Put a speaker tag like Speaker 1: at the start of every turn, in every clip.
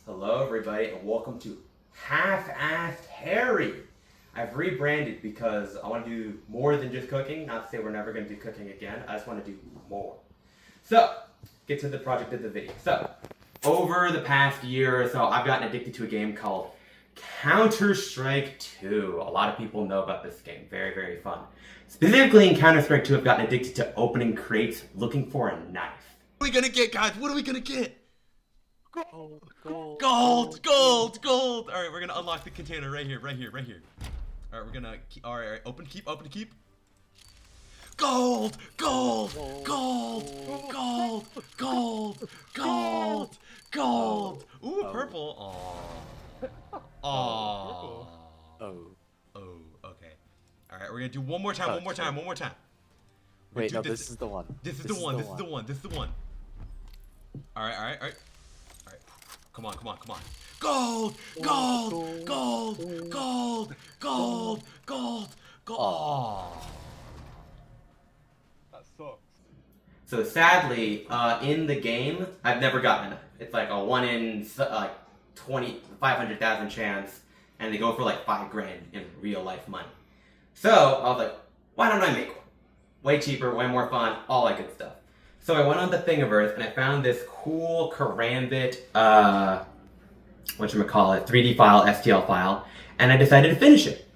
Speaker 1: Hello everybody and welcome to Half-Assed Harry. I've rebranded because I want to do more than just cooking. Not to say we're never going to do cooking again. I just want to do more. So, get to the project of the video. So, over the past year or so, I've gotten addicted to a game called Counter-Strike 2. A lot of people know about this game. Very, very fun. Specifically in Counter-Strike 2, I've gotten addicted to opening crates looking for a knife.
Speaker 2: What are we gonna get, guys? What are we gonna get?
Speaker 3: Gold.
Speaker 2: Gold. All right, we're gonna unlock the container right here. All right, we're gonna. All right. Open, keep. Gold. Ooh, purple. Aww.
Speaker 3: Oh.
Speaker 2: Oh. Okay. All right, we're gonna do one more time.
Speaker 3: Wait, no, this is the one.
Speaker 2: This is the one. All right. Come on. Gold. Aww.
Speaker 3: That sucks.
Speaker 1: So sadly, in the game, I've never gotten it. It's like a 1 in 500,000 chance, and they go for like $5,000 in real life money. So I was like, why don't I make one? Way cheaper, way more fun, all that good stuff. So I went on to Thingiverse and I found this cool Karambit, 3D file, STL file, and I decided to finish it.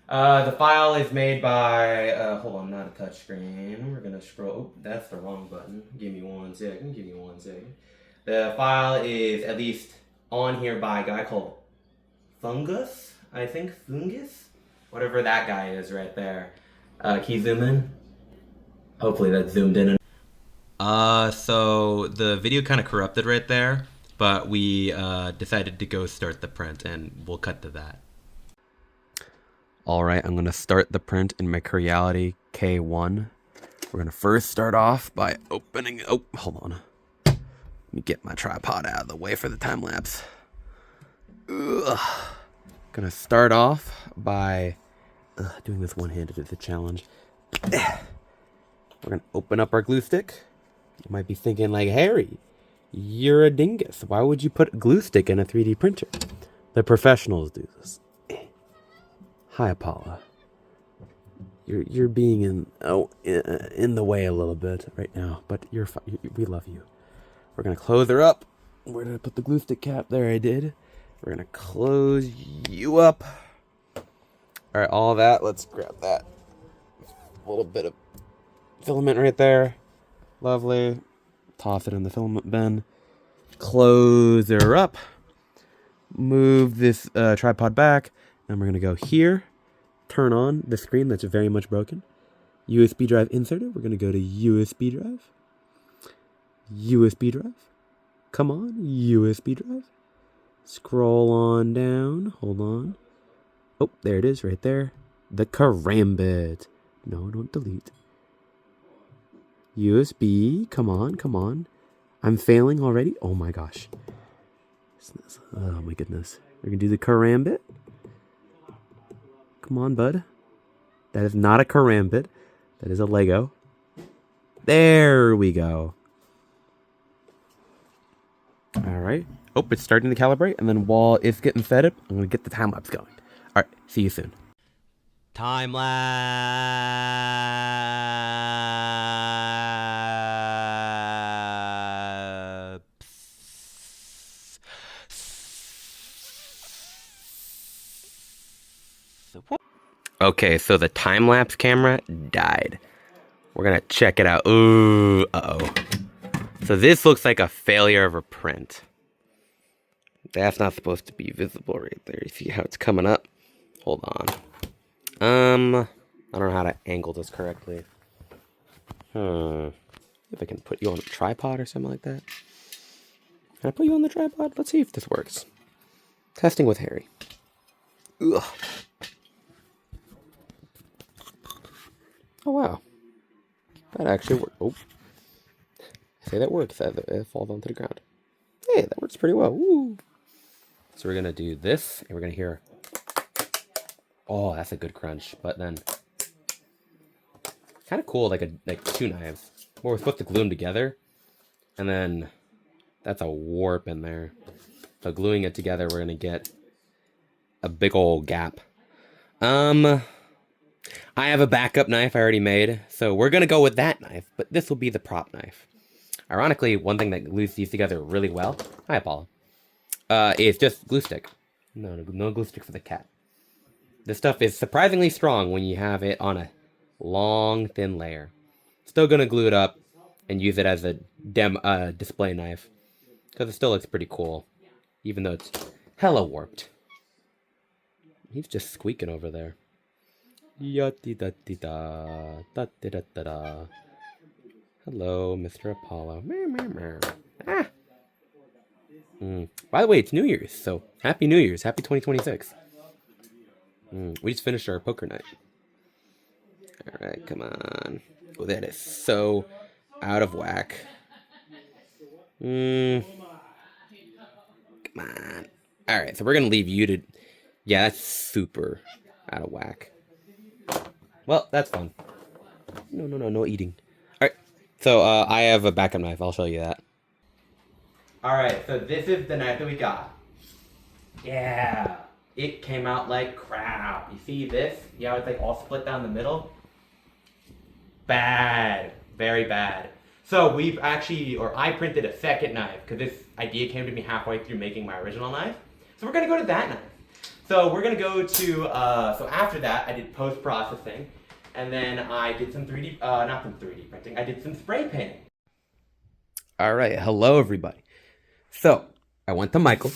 Speaker 1: The file is made by, hold on, not a touchscreen. We're gonna scroll, oh, that's the wrong button. Give me one second. The file is at least on here by a guy called Fungus, whatever that guy is right there. Can you zoom in? Hopefully that's zoomed in.
Speaker 2: So the video kind of corrupted right there, but we decided to go start the print, and we'll cut to that. All right, I'm gonna start the print in my Creality K1. We're gonna first start off by opening. Oh, hold on. Let me get my tripod out of the way for the time lapse. Gonna start off by doing this one-handed as a challenge. We're gonna open up our glue stick. You might be thinking like, Harry, you're a dingus. Why would you put a glue stick in a 3D printer? The professionals do this. Hi, Apollo. You're being in the way a little bit right now, but we love you. We're gonna close her up. Where did I put the glue stick cap? There I did. We're gonna close you up. All right, all that. Let's grab that. A little bit of filament right there. Lovely. Toss it in the filament bin. Close her up. Move this tripod back. And we're going to go here. Turn on the screen that's very much broken. USB drive inserted. We're going to go to USB drive. USB drive. Come on. USB drive. Scroll on down. Hold on. Oh, there it is right there. The Karambit. No, don't delete. USB, come on. I'm failing already. Oh my gosh. Oh my goodness. We're gonna do the Karambit. Come on, bud. That is not a Karambit. That is a Lego. There we go. All right. Oh, it's starting to calibrate. And then while it's getting set up, I'm gonna get the time lapse going. All right. See you soon. Time lapse. Okay, so the time lapse camera died. We're gonna check it out. Ooh, uh-oh. So this looks like a failure of a print. That's not supposed to be visible right there. You see how it's coming up? Hold on. I don't know how to angle this correctly. If I can put you on a tripod or something like that. Can I put you on the tripod? Let's see if this works. Testing with Harry. Ugh. Oh, wow. That actually worked. Oh. I say that works. It falls onto the ground. Hey, that works pretty well. Woo. So we're going to do this, and we're going to hear... Oh, that's a good crunch. But then, kind of cool, like two knives. Well, we're supposed to glue them together, and then that's a warp in there. So gluing it together, we're gonna get a big old gap. I have a backup knife I already made, so we're gonna go with that knife, but this will be the prop knife. Ironically, one thing that glues these together really well, hi Apollo, is just glue stick. No glue stick for the cat. This stuff is surprisingly strong when you have it on a long, thin layer. Still gonna glue it up and use it as a display knife, because it still looks pretty cool, even though it's hella warped. He's just squeaking over there. Ya-di-da-di-da, hello, Mr. Apollo. Ah. By the way, it's New Year's, so Happy New Year's. Happy 2026. We just finished our poker night. Alright, come on. Oh, that is so out of whack. Come on. Alright, so we're going to leave you to... Yeah, that's super out of whack. Well, that's fun. No eating. Alright, so I have a backup knife. I'll show you that.
Speaker 1: Alright, so this is the knife that we got. Yeah, it came out like crap. You see this? Yeah, it's like all split down the middle. Bad. Very bad. So we've actually, or I printed a second knife because this idea came to me halfway through making my original knife. So we're going to go to that knife. So we're going to go to, so after that I did post-processing. And then I did some 3D, not some 3D printing, I did some spray painting.
Speaker 2: Alright, hello everybody. So, I went to Michael's.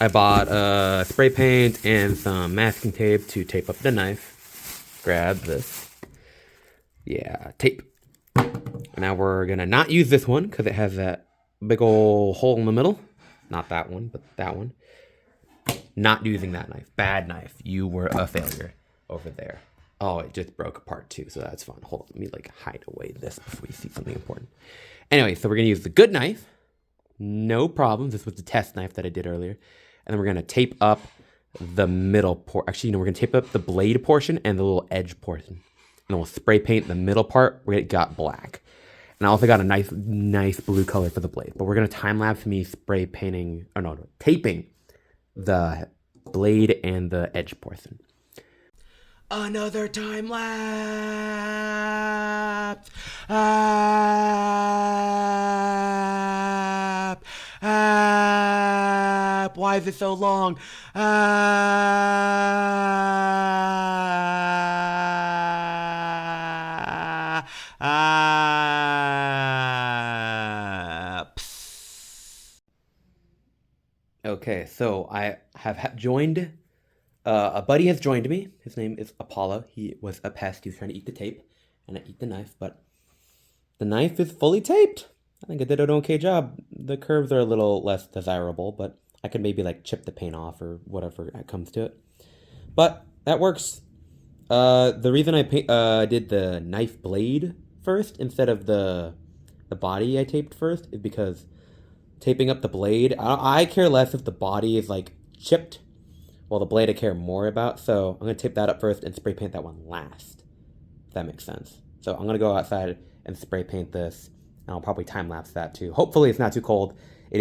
Speaker 2: I bought spray paint and some masking tape to tape up the knife. Grab this. Yeah, tape. Now we're gonna not use this one because it has that big old hole in the middle. Not that one, but that one. Not using that knife. Bad knife. You were a failure over there. Oh, it just broke apart too, so that's fun. Hold on, let me like hide away this before you see something important. Anyway, so we're gonna use the good knife. No problem. This was the test knife that I did earlier. And then we're gonna tape up the middle portion. Actually, we're gonna tape up the blade portion and the little edge portion. And then we'll spray paint the middle part where it got black. And I also got a nice blue color for the blade. But we're gonna time lapse me spray painting, taping the blade and the edge portion. Another time lapse. Why is it so long? Okay, so I have joined. A buddy has joined me. His name is Apollo. He was a pest. He was trying to eat the tape, and I eat the knife, but the knife is fully taped. I think I did an okay job. The curves are a little less desirable, but I could maybe like chip the paint off or whatever it comes to it. But that works. The reason I did the knife blade first instead of the body I taped first is because taping up the blade, I care less if the body is like chipped. Well, the blade I care more about, so I'm going to tape that up first and spray paint that one last, if that makes sense. So I'm going to go outside and spray paint this, and I'll probably time-lapse that too. Hopefully it's not too cold. It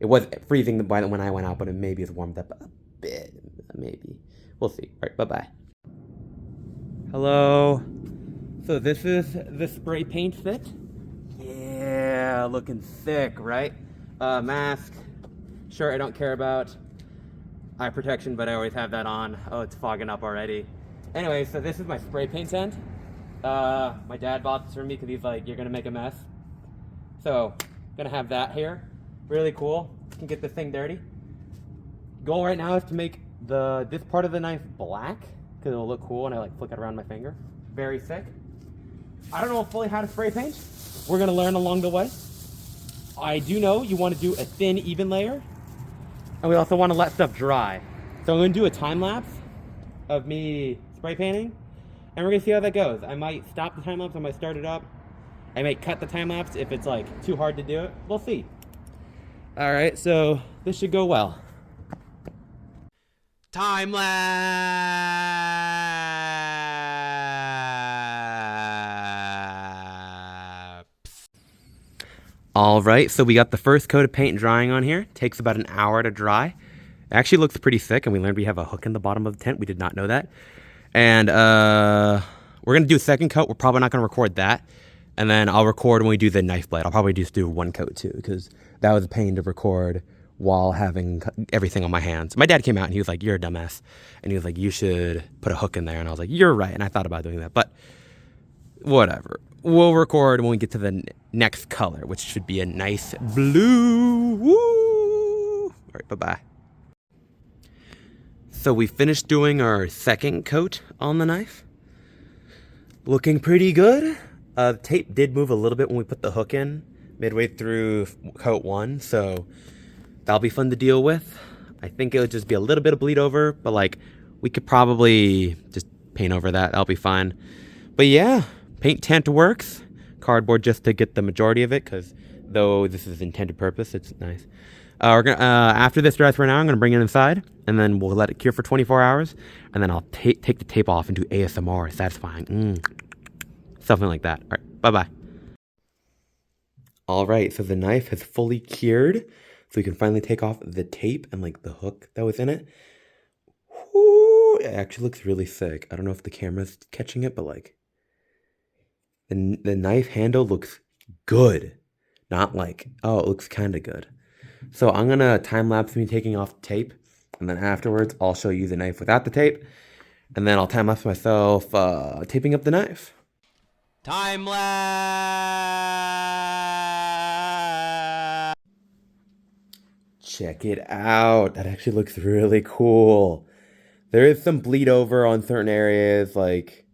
Speaker 2: was freezing when I went out, but it maybe is warmed up a bit, maybe. We'll see. All right, bye-bye. Hello. So this is the spray paint fit. Yeah, looking sick, right? Mask, shirt I don't care about. Eye protection, but I always have that on. Oh, it's fogging up already. Anyway, so this is my spray paint tent. My dad bought this for me because he's like, you're gonna make a mess. So, gonna have that here. Really cool. Can get this thing dirty. Goal right now is to make this part of the knife black because it'll look cool and I like flick it around my finger. Very sick. I don't know fully how to spray paint. We're gonna learn along the way. I do know you want to do a thin, even layer. And we also want to let stuff dry. So I'm going to do a time lapse of me spray painting. And we're going to see how that goes. I might stop the time lapse. I might start it up. I might cut the time lapse if it's like too hard to do it. We'll see. All right, so this should go well. Time lapse. All right, so we got the first coat of paint drying on here. Takes about an hour to dry. It actually looks pretty thick, and we learned we have a hook in the bottom of the tent. We did not know that. And we're gonna do a second coat. We're probably not gonna record that. And then I'll record when we do the knife blade. I'll probably just do one coat too, because that was a pain to record while having everything on my hands. My dad came out and he was like, "You're a dumbass." And he was like, "You should put a hook in there." And I was like, "You're right." And I thought about doing that, but whatever. We'll record when we get to the next color, which should be a nice blue. Woo! All right, bye-bye. So we finished doing our second coat on the knife. Looking pretty good. The tape did move a little bit when we put the hook in midway through coat 1, so that'll be fun to deal with. I think it'll just be a little bit of bleed over, but like we could probably just paint over that. That'll be fine. But yeah, paint tent works. Cardboard just to get the majority of it, because though this is intended purpose, it's nice. We're gonna after this dries for an hour, I'm gonna bring it inside, and then we'll let it cure for 24 hours, and then I'll take the tape off and do ASMR, satisfying. Something like that. All right, bye-bye. All right, so the knife has fully cured, so we can finally take off the tape and like the hook that was in it. Whoo, it actually looks really sick. I don't know if the camera's catching it, but like the knife handle looks good. Not like, oh, it looks kind of good. So I'm gonna time lapse me taking off the tape, and then afterwards I'll show you the knife without the tape, and then I'll time lapse myself taping up the knife. Time lapse. Check it out. That actually looks really cool. There is some bleed over on certain areas, like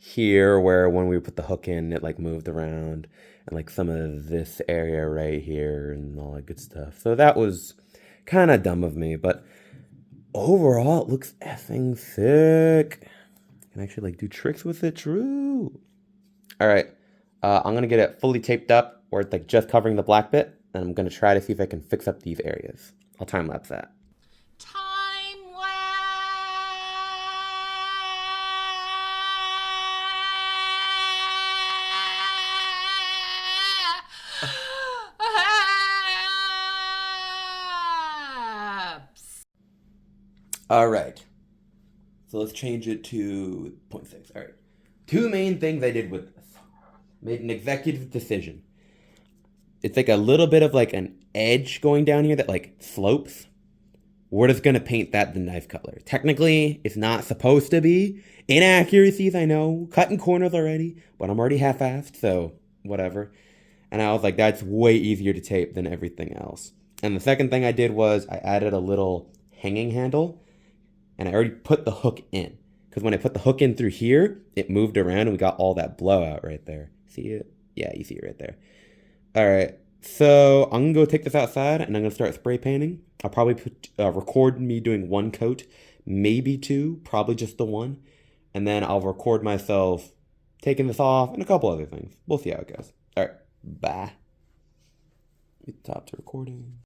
Speaker 2: here where when we put the hook in, it like moved around, and like some of this area right here and all that good stuff. So that was kind of dumb of me, but overall it looks effing sick. I can actually like do tricks with it, true. All right, I'm gonna get it fully taped up where it's like just covering the black bit, and I'm gonna try to see if I can fix up these areas. I'll time lapse that.
Speaker 4: Time lapse.
Speaker 2: All right, so let's change it to 0.6. All right, two main things I did with this. Made an executive decision. It's like a little bit of like an edge going down here that like slopes. We're just gonna paint that the knife color. Technically, it's not supposed to be. Inaccuracies, I know. Cutting corners already, but I'm already half-assed, so whatever. And I was like, that's way easier to tape than everything else. And the second thing I did was I added a little hanging handle, and I already put the hook in. Because when I put the hook in through here, it moved around and we got all that blowout right there. See it? Yeah, you see it right there. All right, so I'm gonna go take this outside and I'm gonna start spray painting. I'll probably record me doing one coat, maybe two, probably just the one. And then I'll record myself taking this off and a couple other things. We'll see how it goes. All right, bye. Stop the recording.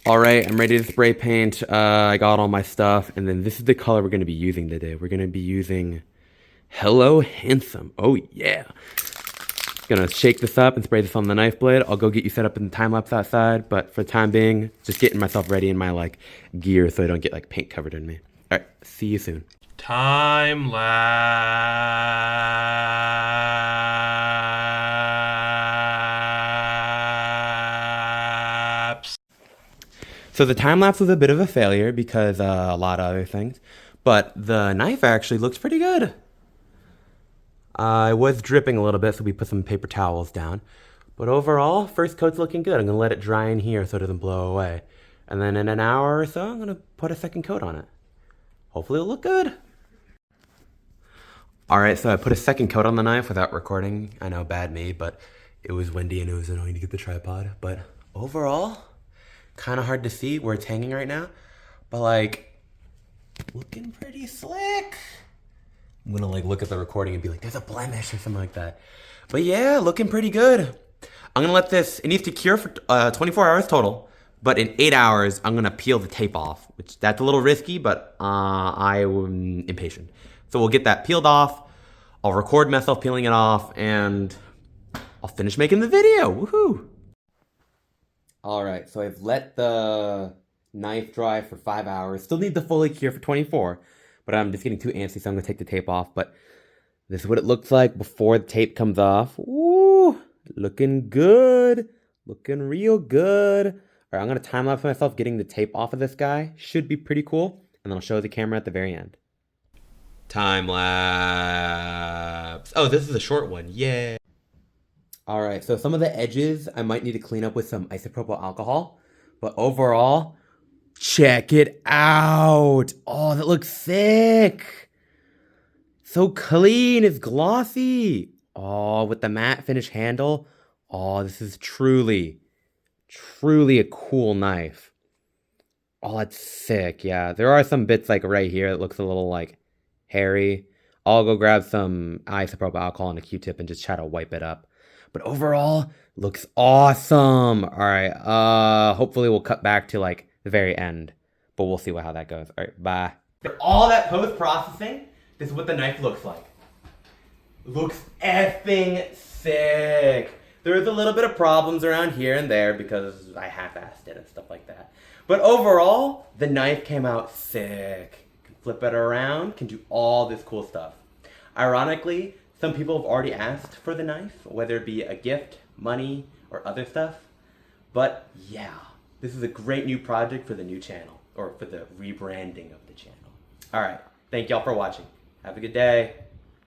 Speaker 2: All right, I'm ready to spray paint. I got all my stuff, and then this is the color we're gonna be using today. We're gonna be using Hello Handsome. Oh yeah. Gonna shake this up and spray this on the knife blade. I'll go get you set up in the time lapse outside, but for the time being, just getting myself ready in my like gear so I don't get like paint covered in me. All right, see you soon.
Speaker 5: Time lapse.
Speaker 2: So the time lapse was a bit of a failure because a lot of other things, but the knife actually looks pretty good. It was dripping a little bit, so we put some paper towels down. But overall, first coat's looking good. I'm gonna let it dry in here so it doesn't blow away. And then in an hour or so, I'm gonna put a second coat on it. Hopefully it'll look good. All right, so I put a second coat on the knife without recording. I know, bad me, but it was windy and it was annoying to get the tripod. But overall, kind of hard to see where it's hanging right now. But like, looking pretty slick. I'm gonna like look at the recording and be like, there's a blemish or something like that. But yeah, looking pretty good. I'm gonna let this, it needs to cure for 24 hours total. But in 8 hours, I'm gonna peel the tape off, which that's a little risky, but I'm impatient. So we'll get that peeled off. I'll record myself peeling it off and I'll finish making the video, woohoo. Alright, so I've let the knife dry for 5 hours. Still need the fully cure for 24, but I'm just getting too antsy, so I'm going to take the tape off. But this is what it looks like before the tape comes off. Woo! Looking good. Looking real good. Alright, I'm going to time-lapse myself getting the tape off of this guy. Should be pretty cool. And then I'll show the camera at the very end. Time-lapse. Oh, this is a short one. Yay. Alright, so some of the edges I might need to clean up with some isopropyl alcohol. But overall, check it out. Oh, that looks sick. So clean. It's glossy. Oh, with the matte finish handle. Oh, this is truly a cool knife. Oh, that's sick. Yeah, there are some bits like right here that looks a little like hairy. I'll go grab some isopropyl alcohol and a Q-tip and just try to wipe it up. But overall, looks awesome. All right, hopefully we'll cut back to like the very end, but we'll see how that goes. All right, bye.
Speaker 1: For all that post-processing, this is what the knife looks like. Looks effing sick. There's a little bit of problems around here and there because I half-assed it and stuff like that. But overall, the knife came out sick. Can flip it around, can do all this cool stuff. Ironically, some people have already asked for the knife, whether it be a gift, money, or other stuff. But yeah, this is a great new project for the new channel, or for the rebranding of the channel. Alright, thank y'all for watching. Have a good day.